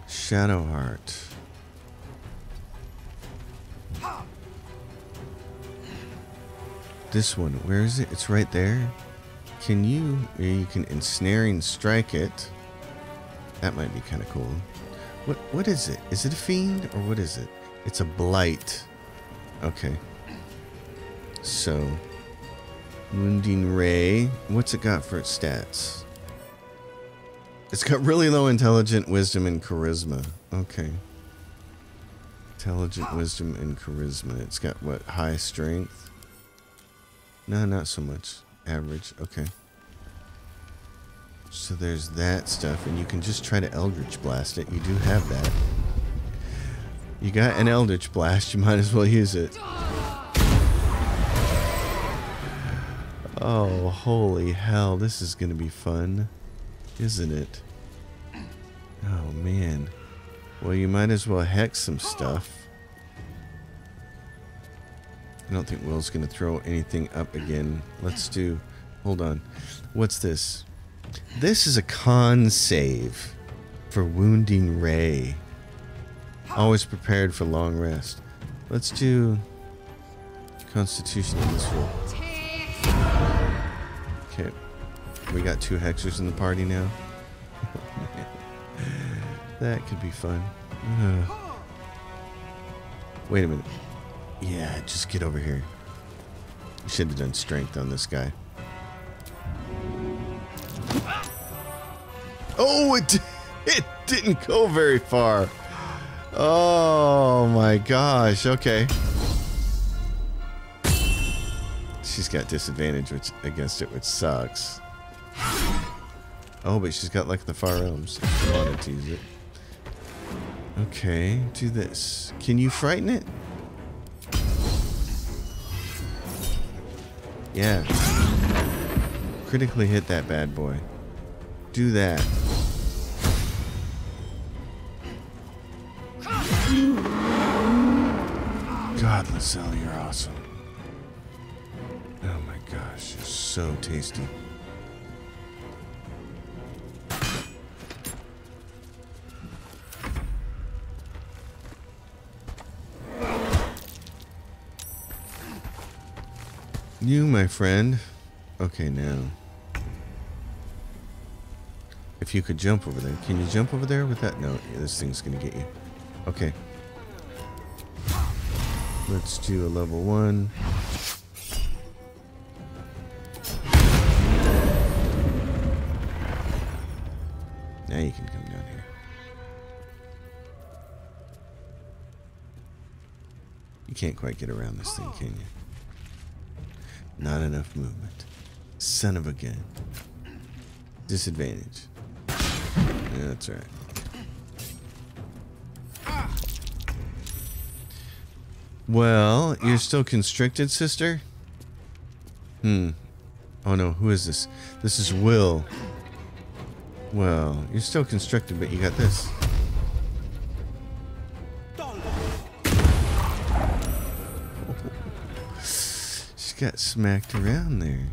Shadowheart. This one, where is it? It's right there. Can you... You can ensnaring strike it. That might be kind of cool. What is it? Is it a fiend or what is it? It's a blight. Okay. So, wounding ray. What's it got for its stats? It's got really low intelligent, wisdom, and charisma. Okay. Intelligent, wisdom, and charisma. It's got what? High strength? No, not so much. Average. Okay. So there's that stuff, and you can just try to Eldritch Blast it. You do have that. You got an Eldritch Blast, you might as well use it. Oh, holy hell, this is gonna be fun, isn't it? Oh, man. Well, you might as well hex some stuff. I don't think Will's gonna throw anything up again. Let's do... Hold on. What's this? This is a con save for Wounding Ray. Always prepared for long rest. Let's do Constitution in this roll. Okay. We got 2 hexers in the party now. That could be fun. Wait a minute. Yeah, just get over here. You should have done strength on this guy. Oh, it didn't go very far. Oh my gosh. Okay. She's got disadvantage against it, which sucks. Oh, but she's got like the Far Elms. If she wanted to use it. Okay, do this. Can you frighten it? Yeah. Critically hit that bad boy. Do that. God, Lizelle, you're awesome. Oh my gosh, you're so tasty. You, my friend. Okay, now. If you could jump over there. Can you jump over there with that? No, this thing's gonna get you. Okay. Let's do a level 1. Now you can come down here. You can't quite get around this thing, can you? Not enough movement. Son of a gun. Disadvantage. Yeah, that's right. Well, you're still constricted, sister? Oh no, who is this? This is Will. Well, you're still constricted, but you got this. She got smacked around there.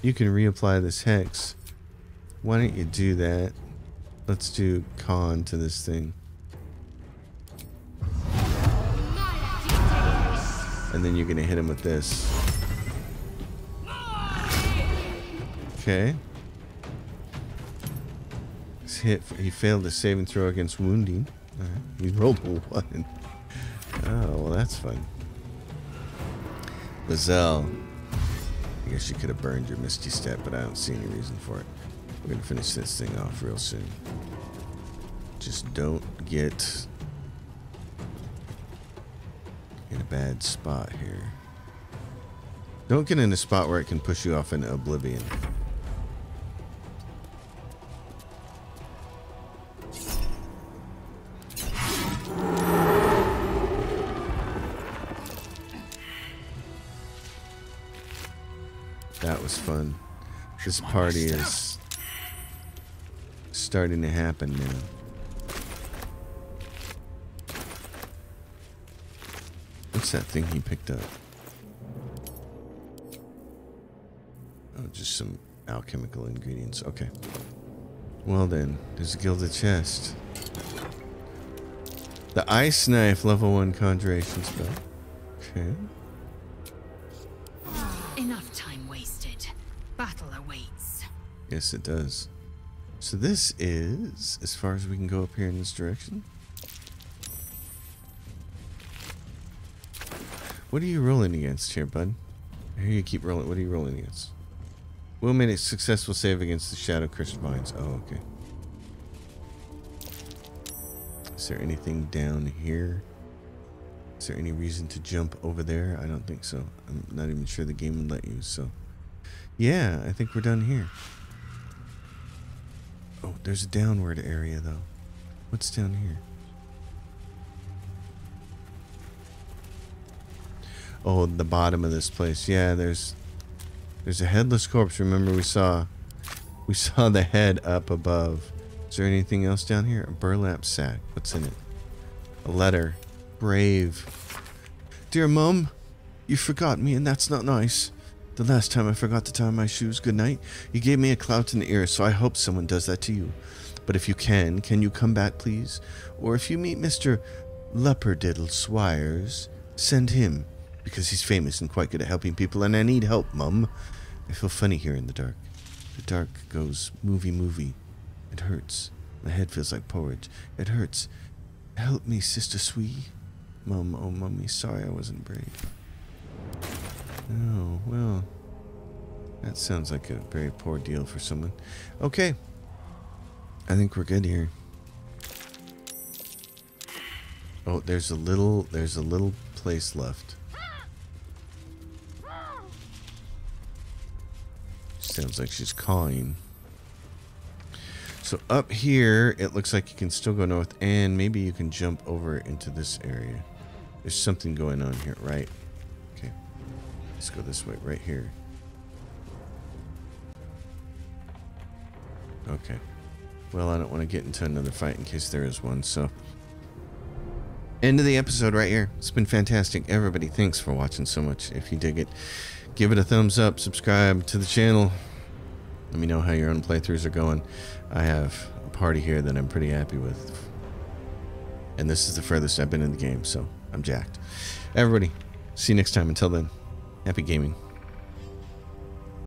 You can reapply this hex. Why don't you do that? Let's do con to this thing. And then you're gonna hit him with this. Okay. He failed the saving throw against wounding. He rolled a 1. Oh, well, that's fun. Lizelle. I guess you could have burned your Misty Step, but I don't see any reason for it. We're going to finish this thing off real soon. Just don't get in a bad spot here. Don't get in a spot where it can push you off into oblivion. That was fun. This party is starting to happen now. What's that thing he picked up? Oh, just some alchemical ingredients. Okay. Well then, there's a gilded chest. The Ice Knife, level 1 conjuration spell. Okay. Enough time wasted. Battle awaits. Yes, it does. So this is as far as we can go up here in this direction. What are you rolling against here, bud? I hear you keep rolling. What are you rolling against? Will made a successful save against the Shadow Cursed Vines. Oh, okay. Is there anything down here? Is there any reason to jump over there? I don't think so. I'm not even sure the game would let you, so. Yeah, I think we're done here. Oh, there's a downward area, though. What's down here? Oh, the bottom of this place. Yeah, there's a headless corpse. Remember, we saw the head up above. Is there anything else down here? A burlap sack. What's in it? A letter. Brave. Dear Mum, you forgot me, and that's not nice. The last time I forgot to tie my shoes goodnight, you gave me a clout in the ear, so I hope someone does that to you. But if you can you come back, please? Or if you meet Mr. Leopardiddle Swires, send him, because he's famous and quite good at helping people, and I need help, Mum. I feel funny here in the dark. The dark goes movie. It hurts. My head feels like porridge. It hurts. Help me, Sister Sweet. Mum, oh Mummy, sorry I wasn't brave. Oh, well. That sounds like a very poor deal for someone. Okay. I think we're good here. Oh, there's a little place left. Sounds like she's cawing. So up here, it looks like you can still go north, and maybe you can jump over into this area. There's something going on here, right? Okay. Let's go this way, right here. Okay. Well, I don't want to get into another fight in case there is one, so. End of the episode right here. It's been fantastic. Everybody, thanks for watching so much. If you dig it, give it a thumbs up, subscribe to the channel. Let me know how your own playthroughs are going. I have a party here that I'm pretty happy with. And this is the furthest I've been in the game, so I'm jacked. Everybody, see you next time. Until then, happy gaming.